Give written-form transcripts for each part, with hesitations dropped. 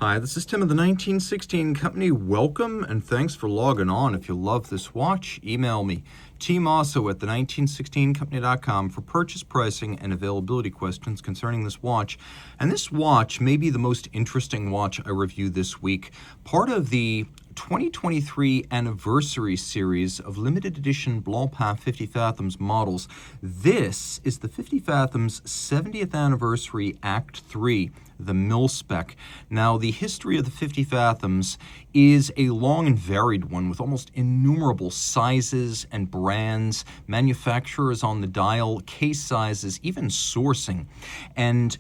Hi, this is Tim of the 1916 Company. Welcome and thanks for logging on. If you love this watch, email me, Team Mosso at the1916company.com for purchase pricing and availability questions concerning this watch. And this watch may be the most interesting watch I review this week. Part of the 2023 anniversary series of limited edition Blancpain 50 Fathoms models. This is the 50 Fathoms 70th anniversary Act 3, the mil-spec. Now, the history of the 50 Fathoms is a long and varied one with almost innumerable sizes and brands, manufacturers on the dial, case sizes, even sourcing. And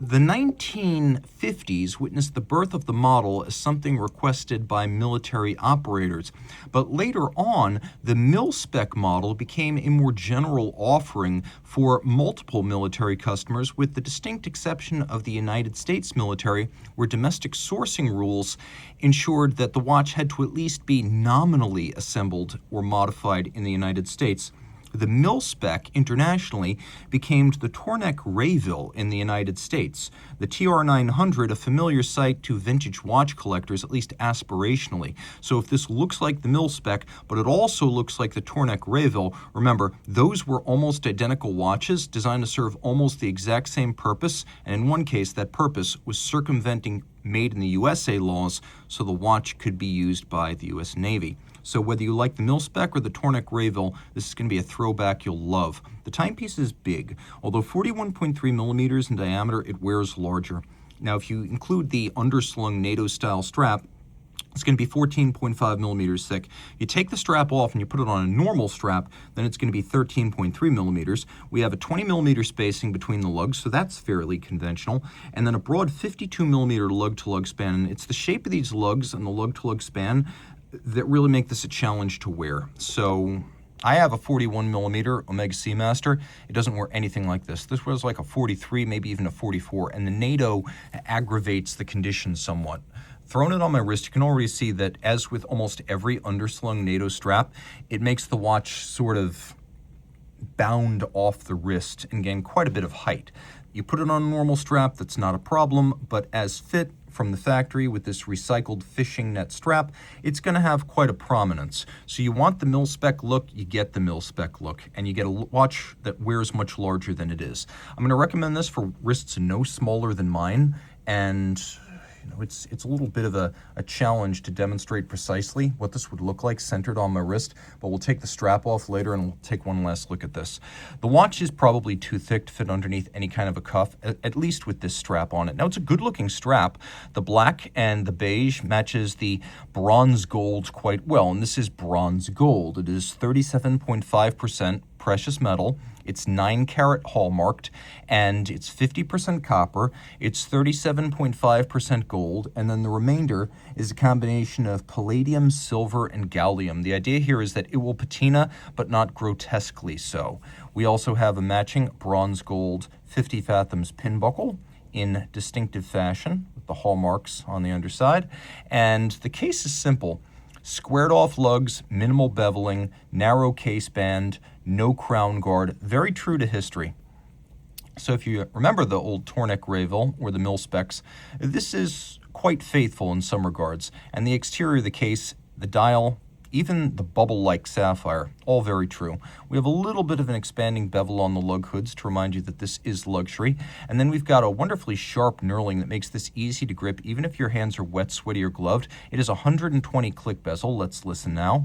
the 1950s witnessed the birth of the model as something requested by military operators, but later on, the mil-spec model became a more general offering for multiple military customers, with the distinct exception of the United States military, where domestic sourcing rules ensured that the watch had to at least be nominally assembled or modified in the United States. The mil-spec internationally became the Tourneck Rayville in the United States. The TR900, a familiar sight to vintage watch collectors, at least aspirationally. So if this looks like the mil-spec, but it also looks like the Tourneck Rayville, remember, those were almost identical watches designed to serve almost the exact same purpose, and in one case, that purpose was circumventing made in the USA laws so the watch could be used by the US Navy. So whether you like the mil-spec or the Tourneck Rayville, this is going to be a throwback you'll love. The timepiece is big. Although 41.3 millimeters in diameter, it wears larger. Now, if you include the underslung NATO-style strap, it's going to be 14.5 millimeters thick. You take the strap off and you put it on a normal strap, then it's going to be 13.3 millimeters. We have a 20 millimeter spacing between the lugs, so that's fairly conventional. And then a broad 52 millimeter lug-to-lug span. And it's the shape of these lugs and the lug-to-lug span that really make this a challenge to wear. So I have a 41 millimeter Omega Seamaster. It doesn't wear anything like this. This wears like a 43, maybe even a 44, and the NATO aggravates the condition somewhat. Throwing it on my wrist, you can already see that, as with almost every underslung NATO strap, it makes the watch sort of bound off the wrist and gain quite a bit of height. You put it on a normal strap, that's not a problem, but as fit from the factory with this recycled fishing net strap, it's going to have quite a prominence. So you want the mil-spec look, you get the mil-spec look, and you get a watch that wears much larger than it is. I'm going to recommend this for wrists no smaller than mine, and it's a little bit of a challenge to demonstrate precisely what this would look like centered on my wrist, but we'll take the strap off later and we'll take one last look at this. The watch is probably too thick to fit underneath any kind of a cuff, at least with this strap on it. Now, it's a good-looking strap. The black and the beige matches the bronze gold quite well, and this is bronze gold. It is 37.5% precious metal. It's 9-carat hallmarked, and it's 50% copper. It's 37.5% gold, and then the remainder is a combination of palladium, silver, and gallium. The idea here is that it will patina, but not grotesquely so. We also have a matching bronze gold 50 Fathoms pin buckle in distinctive fashion with the hallmarks on the underside, and the case is simple. Squared off lugs, minimal beveling, narrow case band, no crown guard, very true to history. So if you remember the old Tourneck Rayville or the mil-specs, this is quite faithful in some regards. And the exterior of the case, the dial, even the bubble-like sapphire, all very true. We have a little bit of an expanding bevel on the lug hoods to remind you that this is luxury. And then we've got a wonderfully sharp knurling that makes this easy to grip even if your hands are wet, sweaty, or gloved. It is a 120 click bezel. Let's listen now.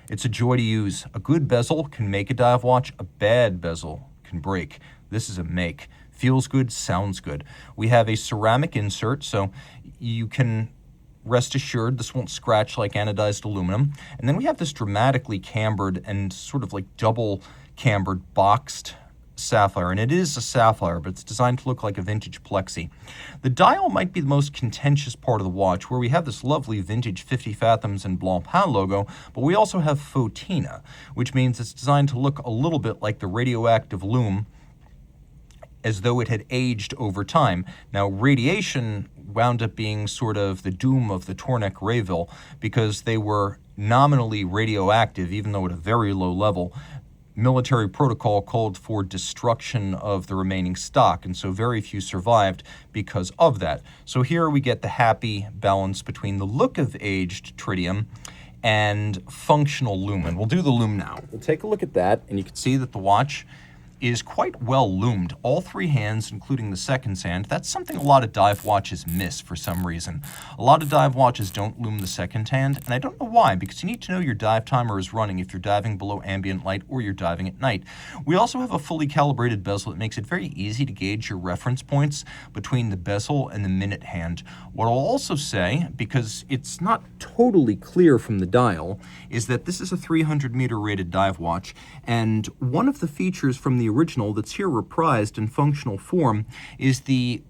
It's a joy to use. A good bezel can make a dive watch. A bad bezel can break. This is a make. Feels good, sounds good. We have a ceramic insert, so you can rest assured this won't scratch like anodized aluminum. And then we have this dramatically cambered and sort of like double cambered boxed sapphire, and it is a sapphire, but it's designed to look like a vintage plexi. The dial might be the most contentious part of the watch, where we have this lovely vintage 50 Fathoms and Blancpain logo, but we also have photina, which means it's designed to look a little bit like the radioactive loom, as though it had aged over time. Now, radiation wound up being sort of the doom of the Tourneck Rayville because they were nominally radioactive, even though at a very low level. military protocol called for destruction of the remaining stock, and so very few survived because of that. So here we get the happy balance between the look of aged tritium and functional lumen. We'll do the lume now. We'll take a look at that, and you can see that the watch is quite well lumed. All three hands, including the second hand. That's something a lot of dive watches miss for some reason. A lot of dive watches don't lume the second hand, and I don't know why, because you need to know your dive timer is running if you're diving below ambient light or you're diving at night. We also have a fully calibrated bezel that makes it very easy to gauge your reference points between the bezel and the minute hand. What I'll also say, because it's not totally clear from the dial, is that this is a 300-meter rated dive watch, and one of the features from the original that's here reprised in functional form is the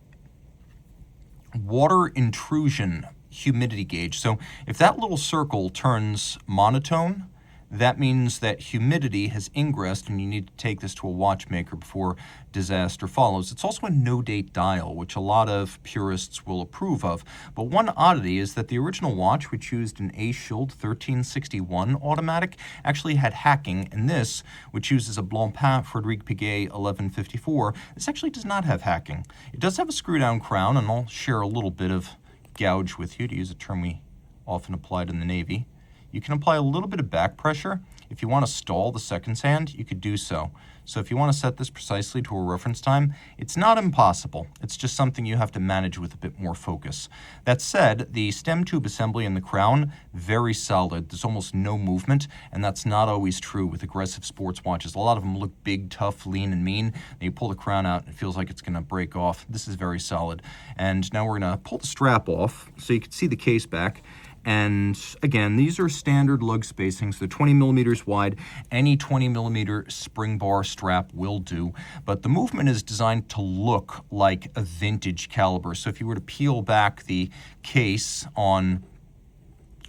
water intrusion humidity gauge. So if that little circle turns monotone, that means that humidity has ingressed and you need to take this to a watchmaker before disaster follows. It's also a no-date dial, which a lot of purists will approve of. But one oddity is that the original watch, which used an A-Shield 1361 automatic, actually had hacking, and this, which uses a Blancpain Fifty 1154, this actually does not have hacking. It does have a screw-down crown, and I'll share a little bit of gouge with you, to use a term we often applied in the Navy. You can apply a little bit of back pressure. If you want to stall the seconds hand, you could do so. So if you want to set this precisely to a reference time, it's not impossible. It's just something you have to manage with a bit more focus. That said, the stem tube assembly in the crown, very solid. There's almost no movement, and that's not always true with aggressive sports watches. A lot of them look big, tough, lean, and mean, and you pull the crown out, and it feels like it's going to break off. This is very solid. And now we're going to pull the strap off so you can see the case back. And again, these are standard lug spacings. They're 20 millimeters wide. Any 20 millimeter spring bar strap will do. But the movement is designed to look like a vintage caliber. So if you were to peel back the case on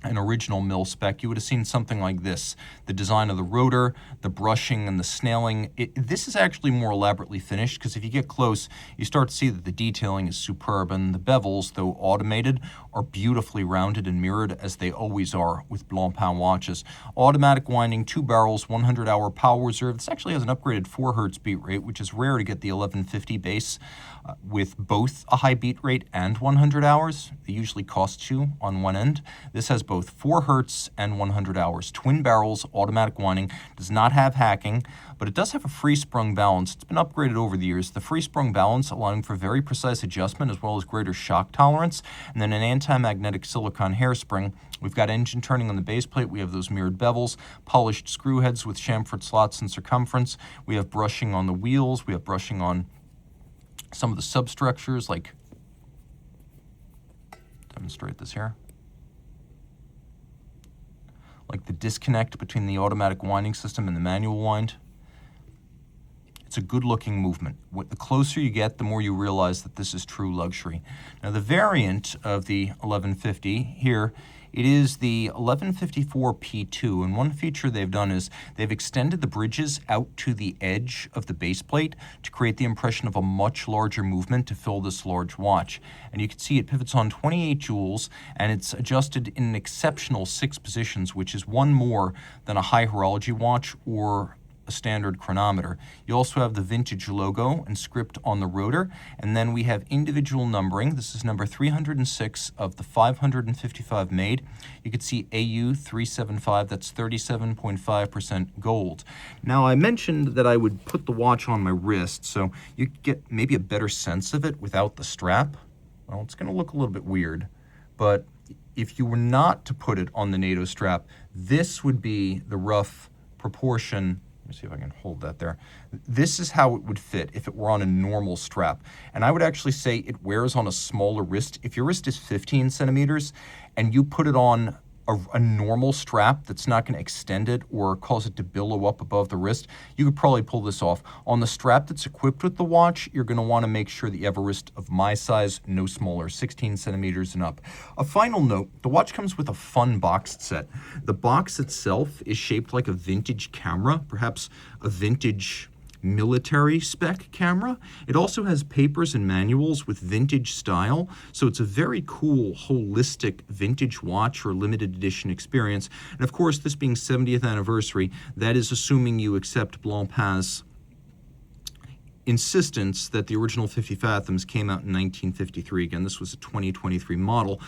an original mil spec, you would have seen something like this. The design of the rotor, the brushing and the snailing. This is actually more elaborately finished, because if you get close, you start to see that the detailing is superb, and the bevels, though automated, are beautifully rounded and mirrored, as they always are with Blancpain watches. Automatic winding, 2 barrels, 100-hour power reserve. This actually has an upgraded 4 hertz beat rate, which is rare to get the 1150 base with both a high beat rate and 100 hours. They usually cost you on one end. This has both 4 hertz and 100 hours. Twin barrels, automatic winding, does not have hacking, but it does have a free sprung balance. It's been upgraded over the years. The free sprung balance allowing for very precise adjustment as well as greater shock tolerance, and then an anti-magnetic silicone hairspring. We've got engine turning on the base plate. We have those mirrored bevels, polished screw heads with chamfered slots in circumference. We have brushing on the wheels. We have brushing on some of the substructures, like, demonstrate this here, like the disconnect between the automatic winding system and the manual wind. It's a good-looking movement. The closer you get, the more you realize that this is true luxury. Now, the variant of the 1150 here, it is the 1154 P2, and one feature they've done is they've extended the bridges out to the edge of the base plate to create the impression of a much larger movement to fill this large watch. And you can see it pivots on 28 joules, and it's adjusted in an exceptional 6 positions, which is one more than a high horology watch or a standard chronometer. You also have the vintage logo and script on the rotor, and then we have individual numbering. This is number 306 of the 555 made. You can see AU 375, that's 37.5% gold. Now, I mentioned that I would put the watch on my wrist, so you get maybe a better sense of it without the strap. Well, it's going to look a little bit weird, but if you were not to put it on the NATO strap, this would be the rough proportion. Let me see if I can hold that there. This is how it would fit if it were on a normal strap. And I would actually say it wears on a smaller wrist. If your wrist is 15 centimeters and you put it on a normal strap that's not going to extend it or cause it to billow up above the wrist, you could probably pull this off. On the strap that's equipped with the watch, you're going to want to make sure that you have a wrist of my size, no smaller, 16 centimeters and up. A final note, the watch comes with a fun boxed set. The box itself is shaped like a vintage camera, perhaps a vintage military spec camera. It also has papers and manuals with vintage style, so it's a very cool, holistic vintage watch or limited edition experience. And of course, this being 70th anniversary, that is assuming you accept Blancpain's insistence that the original 50 Fathoms came out in 1953. Again, this was a 2023 model.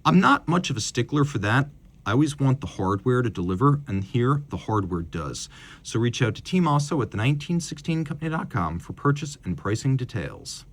I'm not much of a stickler for that. I always want the hardware to deliver, and here the hardware does. So reach out to Team Mosso at the 1916company.com for purchase and pricing details.